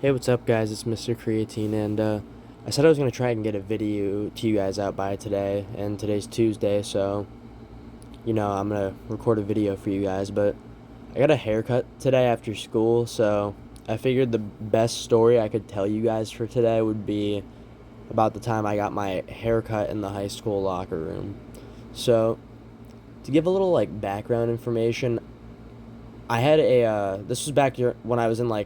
Hey, what's up, guys? It's Mr. Creatine, and I said I was going to try and get a video to you guys out by today, and today's Tuesday, so, I'm going to record a video for you guys, but I got a haircut today after school, so I figured the best story I could tell you guys for today would be about the time I got my haircut in the high school locker room. So, to give a little, background information, I had this was back when I was in,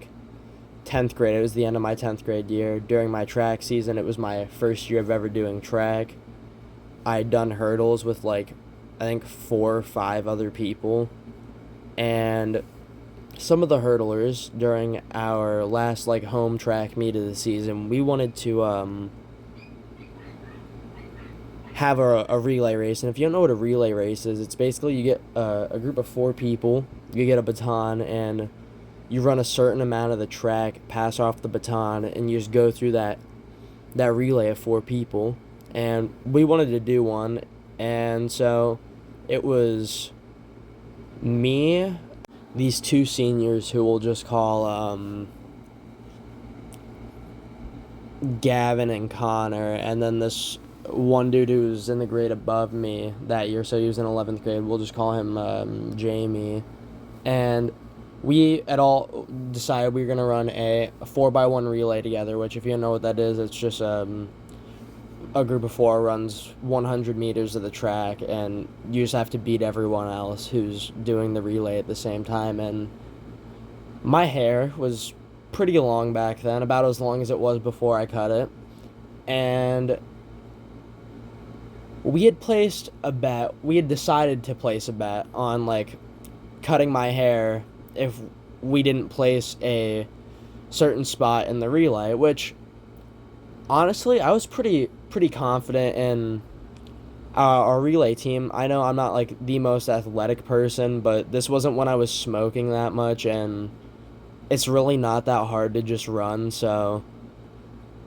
10th grade. It was the end of my 10th grade year. During my track season, it was my first year of ever doing track. I'd done hurdles with I think 4 or 5 other people. And some of the hurdlers during our last home track meet of the season, we wanted to have a relay race. And if you don't know what a relay race is, it's basically you get a group of 4 people, you get a baton, and you run a certain amount of the track, pass off the baton, and you just go through that relay of 4 people. And we wanted to do one, and so it was me, these 2 seniors who we'll just call Gavin and Connor, and then this one dude who was in the grade above me that year, so he was in 11th grade, we'll just call him Jamie. And we at all decided we were going to run a 4x1 relay together, which, if you don't know what that is, it's just a group of 4 runs 100 meters of the track, and you just have to beat everyone else who's doing the relay at the same time. And my hair was pretty long back then, about as long as it was before I cut it, and we had decided to place a bet on cutting my hair if we didn't place a certain spot in the relay, which honestly I was pretty confident in our relay team. I know I'm not the most athletic person, but this wasn't when I was smoking that much, and it's really not that hard to just run. So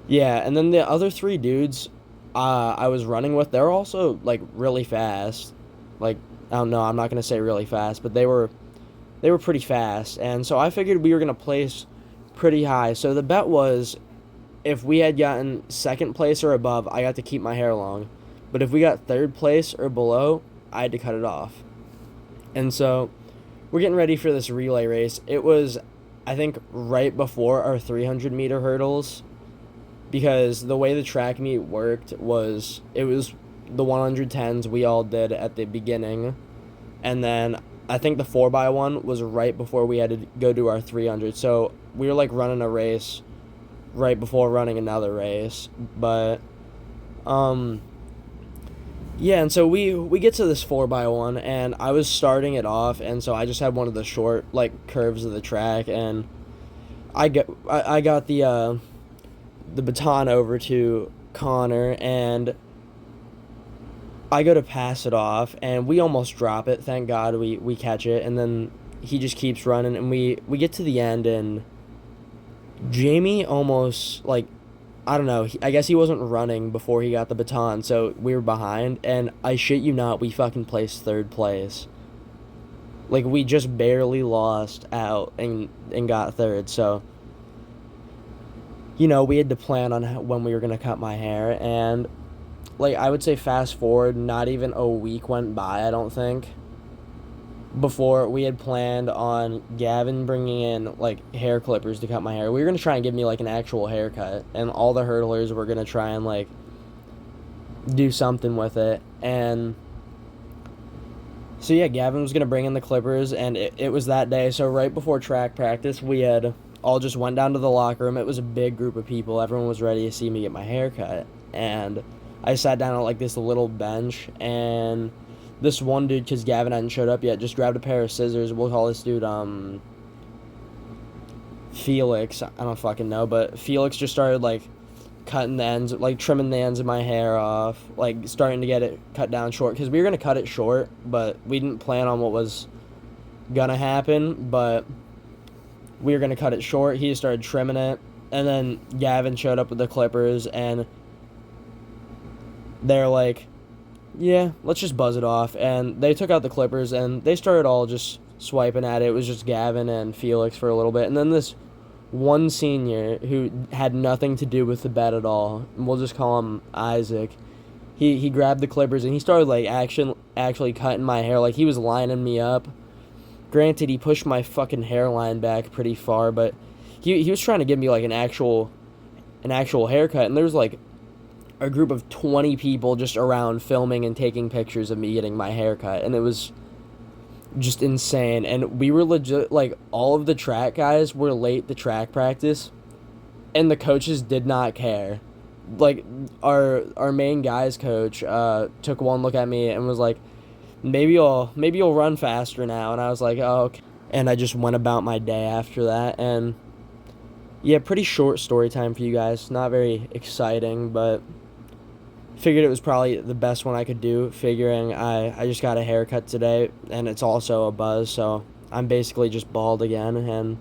yeah, and then the other 3 dudes I was running with, they're also really fast. I don't know, I'm not gonna say really fast, but they were pretty fast, and so I figured we were going to place pretty high. So the bet was, if we had gotten 2nd place or above, I got to keep my hair long. But if we got 3rd place or below, I had to cut it off. And so we're getting ready for this relay race. It was, I think, right before our 300-meter hurdles, because the way the track meet worked was, it was the 110s we all did at the beginning, and then I think the 4x1 was right before we had to go do our 300. So we were running a race right before running another race. But yeah, and so we get to this 4x1, and I was starting it off, and so I just had one of the short curves of the track, and I got the baton over to Connor, and I go to pass it off, and we almost drop it. Thank God we catch it, and then he just keeps running, and we get to the end, and Jamie almost, I don't know, I guess he wasn't running before he got the baton, so we were behind, and I shit you not, we fucking placed 3rd place. We just barely lost out and got 3rd, so, we had to plan on when we were going to cut my hair, and I would say fast forward, not even a week went by, I don't think, before we had planned on Gavin bringing in, hair clippers to cut my hair. We were going to try and give me, an actual haircut, and all the hurdlers were going to try and, do something with it. And so, yeah, Gavin was going to bring in the clippers, and it was that day. So right before track practice, we had all just went down to the locker room. It was a big group of people. Everyone was ready to see me get my hair cut, and I sat down on this little bench, and this one dude, because Gavin hadn't showed up yet, just grabbed a pair of scissors. We'll call this dude Felix. I don't fucking know, but Felix just started cutting the ends, trimming the ends of my hair off, starting to get it cut down short, because we were gonna cut it short, but we didn't plan on what was gonna happen. But we were gonna cut it short. He just started trimming it, and then Gavin showed up with the clippers, and they're yeah, let's just buzz it off. And they took out the clippers, and they started all just swiping at it. It was just Gavin and Felix for a little bit, and then this one senior who had nothing to do with the bet at all. We'll just call him Isaac. He grabbed the clippers and he started like actually cutting my hair, like he was lining me up. Granted, he pushed my fucking hairline back pretty far, but he was trying to give me like an actual haircut, and there was like a group of 20 people just around filming and taking pictures of me getting my haircut, and it was just insane. And we were legit, like, all of the track guys were late to track practice, and the coaches did not care. Like, our main guys coach took one look at me and was like, maybe you'll run faster now. And I was like, oh, okay. And I just went about my day after that. And yeah, pretty short story time for you guys, not very exciting, but figured it was probably the best one I could do, figuring I just got a haircut today, and it's also a buzz, so I'm basically just bald again. And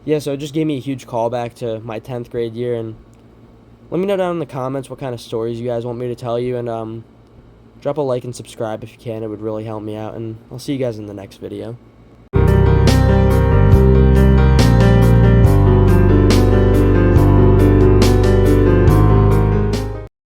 yeah, so it just gave me a huge callback to my 10th grade year. And let me know down in the comments what kind of stories you guys want me to tell you, and drop a like and subscribe if you can. It would really help me out, and I'll see you guys in the next video.